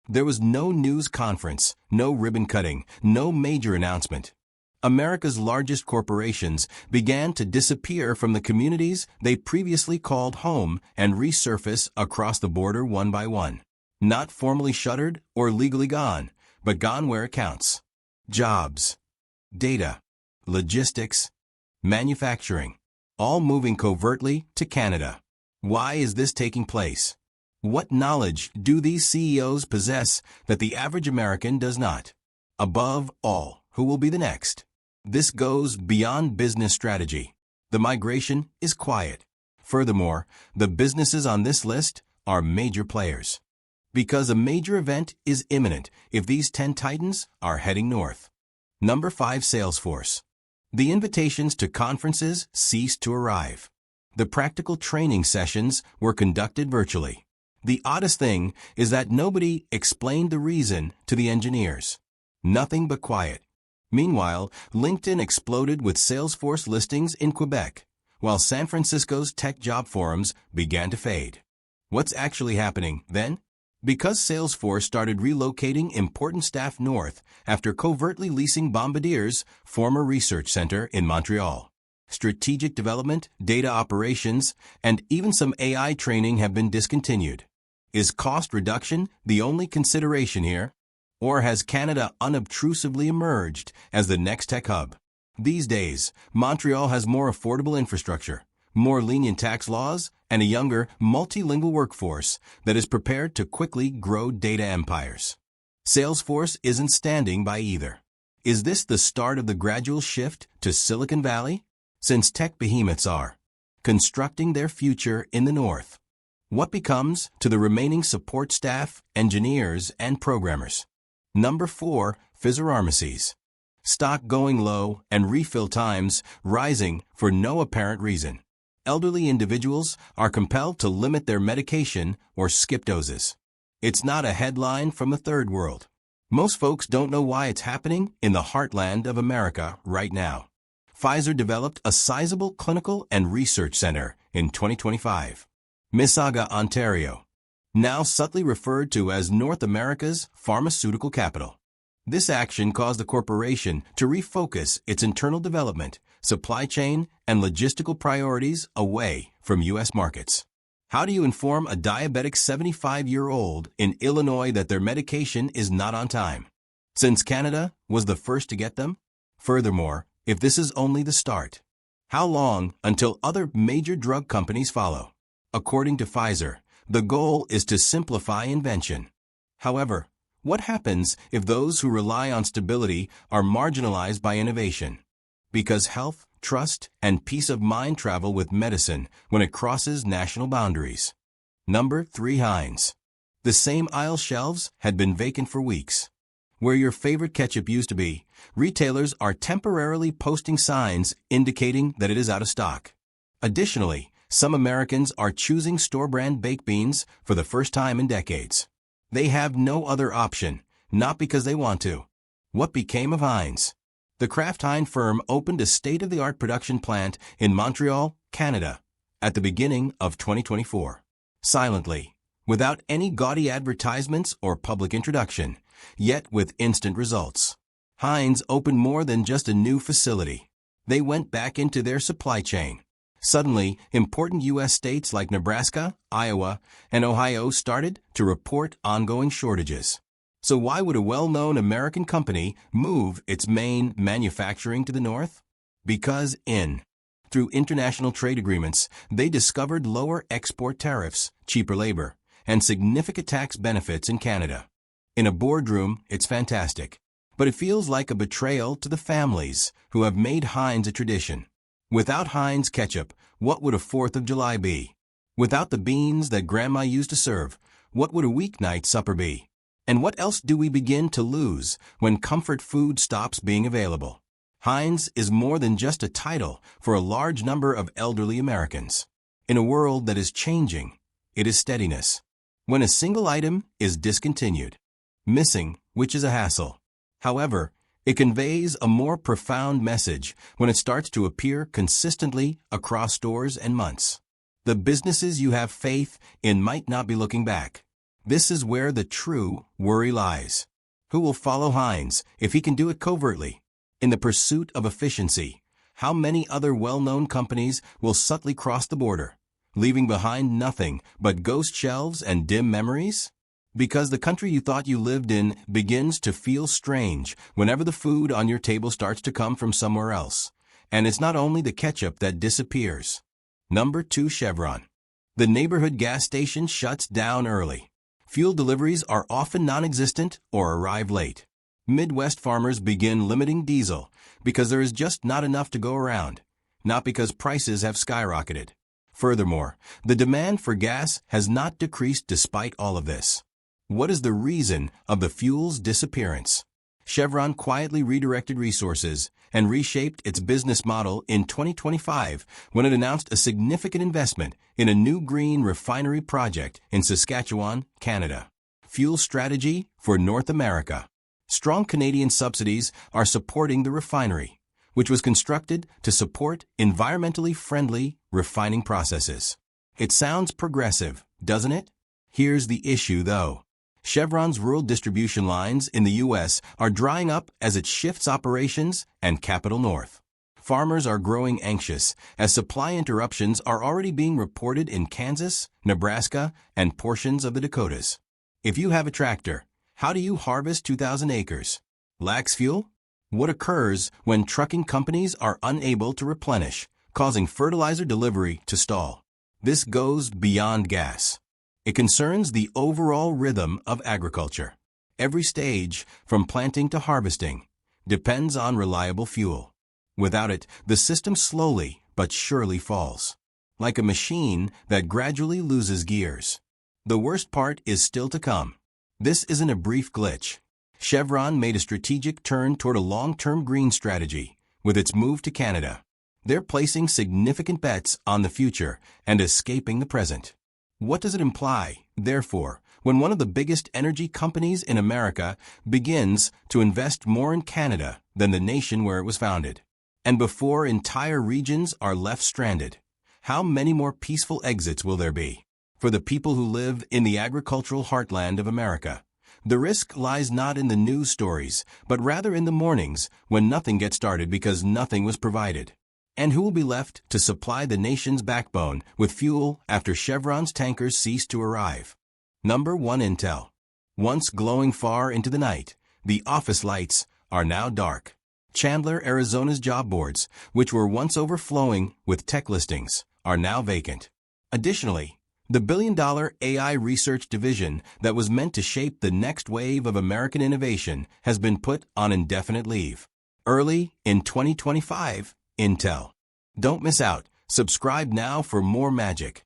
There was no news conference, no ribbon cutting, no major announcement. America's largest corporations began to disappear from the communities they previously called home and resurface across the border one by one. Not formally shuttered or legally gone, but gone where it counts. Jobs, data, logistics, manufacturing, all moving covertly to Canada. Why is this taking place? What knowledge do these CEOs possess that the average American does not? Above all, who will be the next? This goes beyond business strategy. The migration is quiet. Furthermore, the businesses on this list are major players. Because a major event is imminent if these 10 titans are heading north. Number 5, Salesforce. The invitations to conferences ceased to arrive. The practical training sessions were conducted virtually. The oddest thing is that nobody explained the reason to the engineers. Nothing but quiet. Meanwhile, LinkedIn exploded with Salesforce listings in Quebec, while San Francisco's tech job forums began to fade. What's actually happening, then? Because Salesforce started relocating important staff north after covertly leasing Bombardier's former research center in Montreal. Strategic development, data operations, and even some AI training have been discontinued. Is cost reduction the only consideration here? Or has Canada unobtrusively emerged as the next tech hub? These days, Montreal has more affordable infrastructure, more lenient tax laws, and a younger, multilingual workforce that is prepared to quickly grow data empires. Salesforce isn't standing by either. Is this the start of the gradual shift to Silicon Valley? Since tech behemoths are constructing their future in the north, what becomes to the remaining support staff, engineers, and programmers? Number 4, Pharmacies. Stock going low and refill times rising for no apparent reason. Elderly individuals are compelled to limit their medication or skip doses. It's not a headline from the third world. Most folks don't know why it's happening in the heartland of America right now. Pfizer developed a sizable clinical and research center in 2025. Mississauga, Ontario, now subtly referred to as North America's pharmaceutical capital. This action caused the corporation to refocus its internal development, supply chain, and logistical priorities away from U.S. markets. How do you inform a diabetic 75-year-old in Illinois that their medication is not on time, since Canada was the first to get them? Furthermore, if this is only the start, how long until other major drug companies follow? According to Pfizer, the goal is to simplify invention. However, what happens if those who rely on stability are marginalized by innovation? Because health, trust, and peace of mind travel with medicine when it crosses national boundaries. Number 3, Heinz. The same aisle shelves had been vacant for weeks. Where your favorite ketchup used to be, retailers are temporarily posting signs indicating that it is out of stock. Additionally, some Americans are choosing store-brand baked beans for the first time in decades. They have no other option, not because they want to. What became of Heinz? The Kraft Heinz firm opened a state-of-the-art production plant in Montreal, Canada, at the beginning of 2024. Silently, without any gaudy advertisements or public introduction, yet with instant results. Heinz opened more than just a new facility. They went back into their supply chain. Suddenly, important U.S. states like Nebraska, Iowa, and Ohio started to report ongoing shortages. So why would a well-known American company move its main manufacturing to the north? Because through international trade agreements, they discovered lower export tariffs, cheaper labor, and significant tax benefits in Canada. In a boardroom, it's fantastic, but it feels like a betrayal to the families who have made Heinz a tradition. Without Heinz ketchup, what would a 4th of July be? Without the beans that Grandma used to serve, what would a weeknight supper be? And what else do we begin to lose when comfort food stops being available? Heinz is more than just a title for a large number of elderly Americans. In a world that is changing, it is steadiness. When a single item is discontinued, missing, which is a hassle. However, it conveys a more profound message when it starts to appear consistently across stores and months. The businesses you have faith in might not be looking back. This is where the true worry lies. Who will follow Heinz if he can do it covertly? In the pursuit of efficiency, how many other well-known companies will subtly cross the border, leaving behind nothing but ghost shelves and dim memories? Because the country you thought you lived in begins to feel strange whenever the food on your table starts to come from somewhere else. And it's not only the ketchup that disappears. Number 2, Chevron. The neighborhood gas station shuts down early. Fuel deliveries are often non-existent or arrive late. Midwest farmers begin limiting diesel because there is just not enough to go around, not because prices have skyrocketed. Furthermore, the demand for gas has not decreased despite all of this. What is the reason of the fuel's disappearance? Chevron quietly redirected resources and reshaped its business model in 2025 when it announced a significant investment in a new green refinery project in Saskatchewan, Canada. Fuel strategy for North America. Strong Canadian subsidies are supporting the refinery, which was constructed to support environmentally friendly refining processes. It sounds progressive, doesn't it? Here's the issue, though. Chevron's rural distribution lines in the U.S. are drying up as it shifts operations and capital north. Farmers are growing anxious as supply interruptions are already being reported in Kansas, Nebraska, and portions of the Dakotas. If you have a tractor, how do you harvest 2,000 acres? Lacks fuel? What occurs when trucking companies are unable to replenish, causing fertilizer delivery to stall? This goes beyond gas. It concerns the overall rhythm of agriculture. Every stage, from planting to harvesting, depends on reliable fuel. Without it, the system slowly but surely falls, like a machine that gradually loses gears. The worst part is still to come. This isn't a brief glitch. Chevron made a strategic turn toward a long-term green strategy with its move to Canada. They're placing significant bets on the future and escaping the present. What does it imply, therefore, when one of the biggest energy companies in America begins to invest more in Canada than the nation where it was founded? And before entire regions are left stranded, how many more peaceful exits will there be? For the people who live in the agricultural heartland of America, the risk lies not in the news stories, but rather in the mornings when nothing gets started because nothing was provided. And who will be left to supply the nation's backbone with fuel after Chevron's tankers cease to arrive? Number 1, Intel. Once glowing far into the night, the office lights are now dark. Chandler, Arizona's job boards, which were once overflowing with tech listings, are now vacant. Additionally, the billion-dollar AI research division that was meant to shape the next wave of American innovation has been put on indefinite leave. Early in 2025, Intel. Don't miss out. Subscribe now for more magic.